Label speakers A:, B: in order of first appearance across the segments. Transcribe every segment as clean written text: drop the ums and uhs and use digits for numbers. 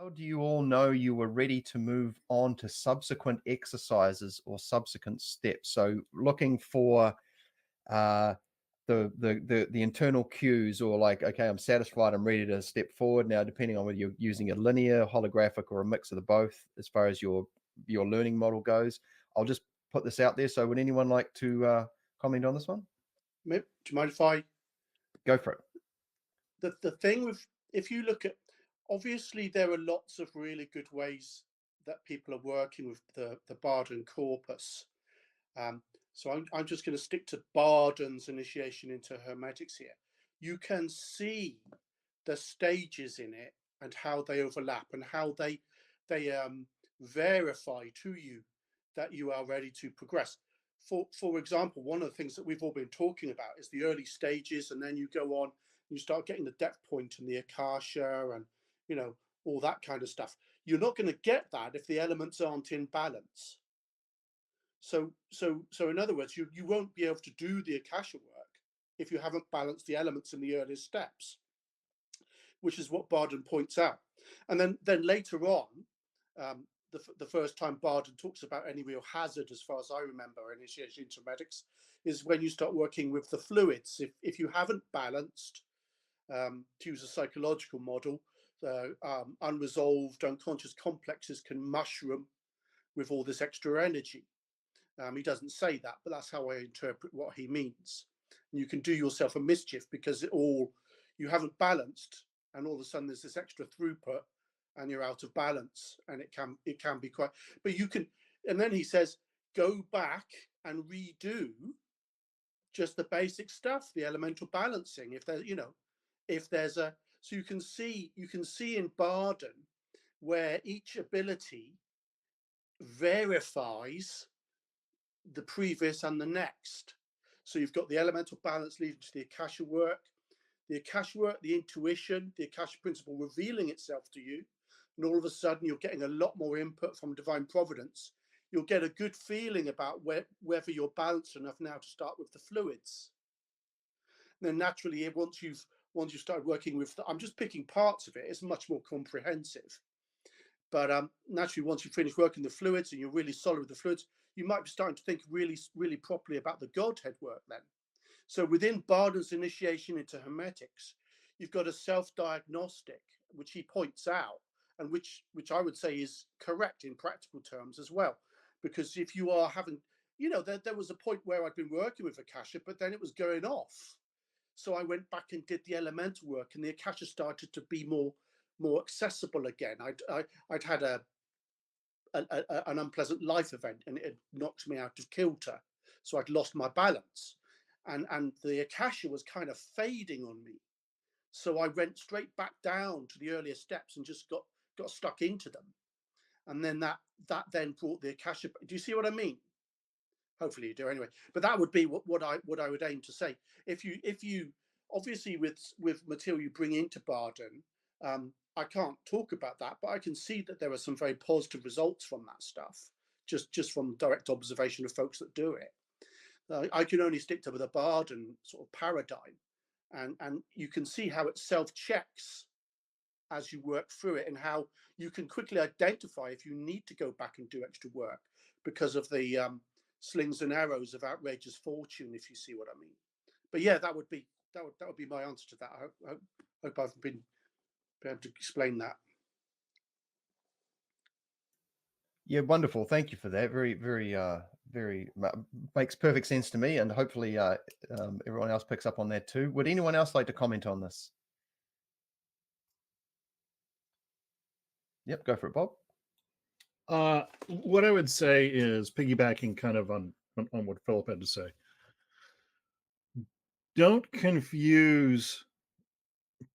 A: How do you all know you were ready to move on to subsequent exercises or subsequent steps? So looking for uh, the internal cues, or like, okay, I'm satisfied, I'm ready to step forward now, depending on whether you're using a linear, holographic, or a mix of the both as far as your learning model goes. I'll just put this out there. So would anyone like to comment on this one?
B: Do you mind if I?
A: Go for it.
B: The thing with, if you look at, obviously there are lots of really good ways that people are working with the Bardon corpus. So I'm just going to stick to Bardon's initiation into Hermetics here. You can see the stages in it and how they overlap and how they verify to you that you are ready to progress. For example, one of the things that we've all been talking about is the early stages, and then you go on, you start getting the depth point and the akasha, and all that kind of stuff. You're not going to get that if the elements aren't in balance. So in other words, you won't be able to do the akasha work if you haven't balanced the elements in the earliest steps, which is what Bardon points out. And then later on, the first time Bardon talks about any real hazard, as far as I remember, initiation into hermetics, is when you start working with the fluids. If you haven't balanced, to use a psychological model, unresolved unconscious complexes can mushroom with all this extra energy. He doesn't say that, but that's how I interpret what he means. And you can do yourself a mischief because you haven't balanced, and all of a sudden there's this extra throughput, and you're out of balance, and it can be quite. But you can, and then he says, go back and redo just the basic stuff, the elemental balancing. If there's a, so you can see in Bardon where each ability verifies the previous and the next. So you've got the elemental balance leading to the akasha work, the intuition, the akasha principle revealing itself to you, and all of a sudden you're getting a lot more input from divine providence. You'll get a good feeling about whether you're balanced enough now to start with the fluids. And then naturally, once you start working with, I'm just picking parts of it, it's much more comprehensive. But naturally, once you finish working the fluids and you're really solid with the fluids, you might be starting to think really, really properly about the Godhead work then. So within Bardon's initiation into Hermetics, you've got a self-diagnostic, which he points out, and which I would say is correct in practical terms as well. Because if you are having, there was a point where I'd been working with Akasha, but then it was going off. So I went back and did the elemental work, and the Akasha started to be more accessible again. I'd had an unpleasant life event, and it knocked me out of kilter, so I'd lost my balance, and the akasha was kind of fading on me. So I went straight back down to the earlier steps and just got stuck into them, and then that then brought the akasha. Do you see what I mean? Hopefully you do. Anyway, but that would be what I would aim to say. If you obviously with material you bring into Bardon, I can't talk about that, but I can see that there are some very positive results from that stuff, just from direct observation of folks that do it. I can only stick to the Bardon sort of paradigm, and you can see how it self-checks as you work through it, and how you can quickly identify if you need to go back and do extra work because of the slings and arrows of outrageous fortune, if you see what I mean. But yeah, that would be my answer to that. I hope I've been able to explain that.
A: Yeah, wonderful. Thank you for that. Very, very, very makes perfect sense to me, and hopefully everyone else picks up on that too. Would anyone else like to comment on this? Yep, go for it, Bob.
C: What I would say is piggybacking kind of on what Phillip had to say. Don't confuse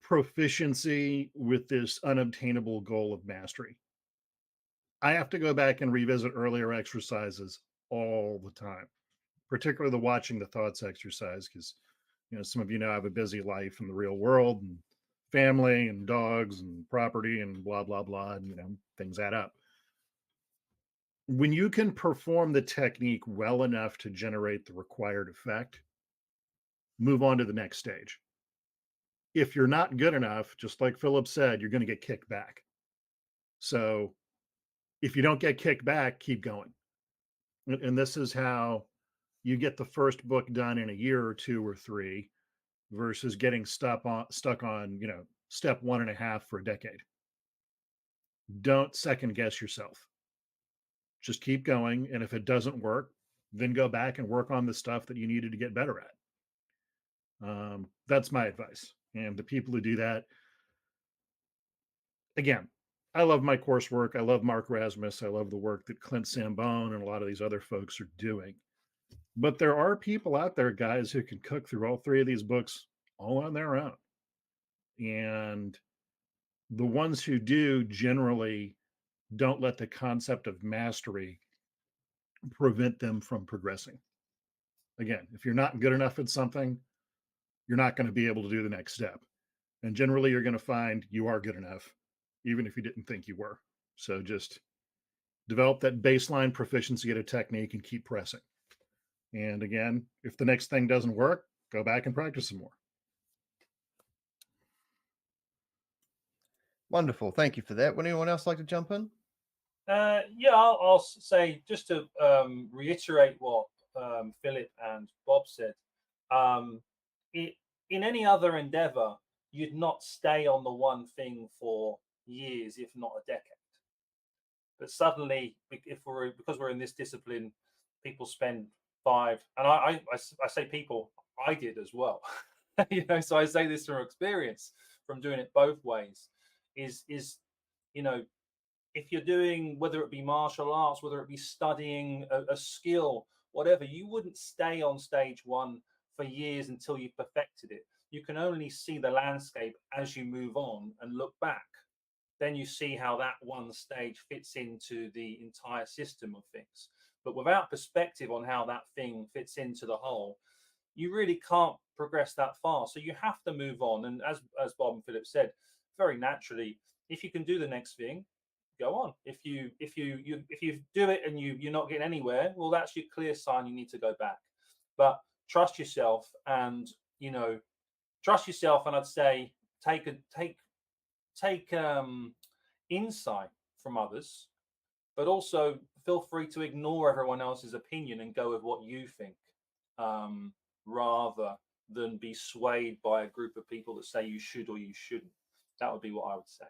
C: proficiency with this unobtainable goal of mastery. I have to go back and revisit earlier exercises all the time, particularly the watching the thoughts exercise, because some of I have a busy life in the real world, and family and dogs and property and blah blah blah, and things add up. When you can perform the technique well enough to generate the required effect, move on to the next stage. If you're not good enough, just like Phillip said, you're going to get kicked back. So if you don't get kicked back, keep going. And this is how you get the first book done in a year or 2 or 3 versus getting stuck on, step 1.5 for a decade. Don't second guess yourself. Just keep going. And if it doesn't work, then go back and work on the stuff that you needed to get better at. That's my advice. And the people who do that, again, I love my coursework. I love Mark Rasmus. I love the work that Clint Sambone and a lot of these other folks are doing. But there are people out there, guys, who can cook through all 3 of these books all on their own. And the ones who do generally don't let the concept of mastery prevent them from progressing. Again, if you're not good enough at something, you're not going to be able to do the next step. And generally, you're going to find you are good enough, even if you didn't think you were. So just develop that baseline proficiency at a technique and keep pressing. And again, if the next thing doesn't work, go back and practice some more.
A: Wonderful. Thank you for that. Would anyone else like to jump in?
D: Yeah, I'll say, just to reiterate what Philip and Bob said, in any other endeavor, you'd not stay on the one thing for years, if not a decade. But suddenly, because we're in this discipline, people spend 5, and I say people, I did as well. So I say this from experience, from doing it both ways. Is if you're doing, whether it be martial arts, whether it be studying a skill, whatever, you wouldn't stay on stage 1 for years until you've perfected it. You can only see the landscape as you move on and look back. Then you see how that one stage fits into the entire system of things. But without perspective on how that thing fits into the whole, you really can't progress that far. So you have to move on. And as Bob and Philip said, very naturally, if you can do the next thing, go on. If you do it and you're not getting anywhere, well, that's your clear sign you need to go back. But trust yourself, and I'd say take insight from others, but also feel free to ignore everyone else's opinion and go with what you think, rather than be swayed by a group of people that say you should or you shouldn't. That would be what I would say.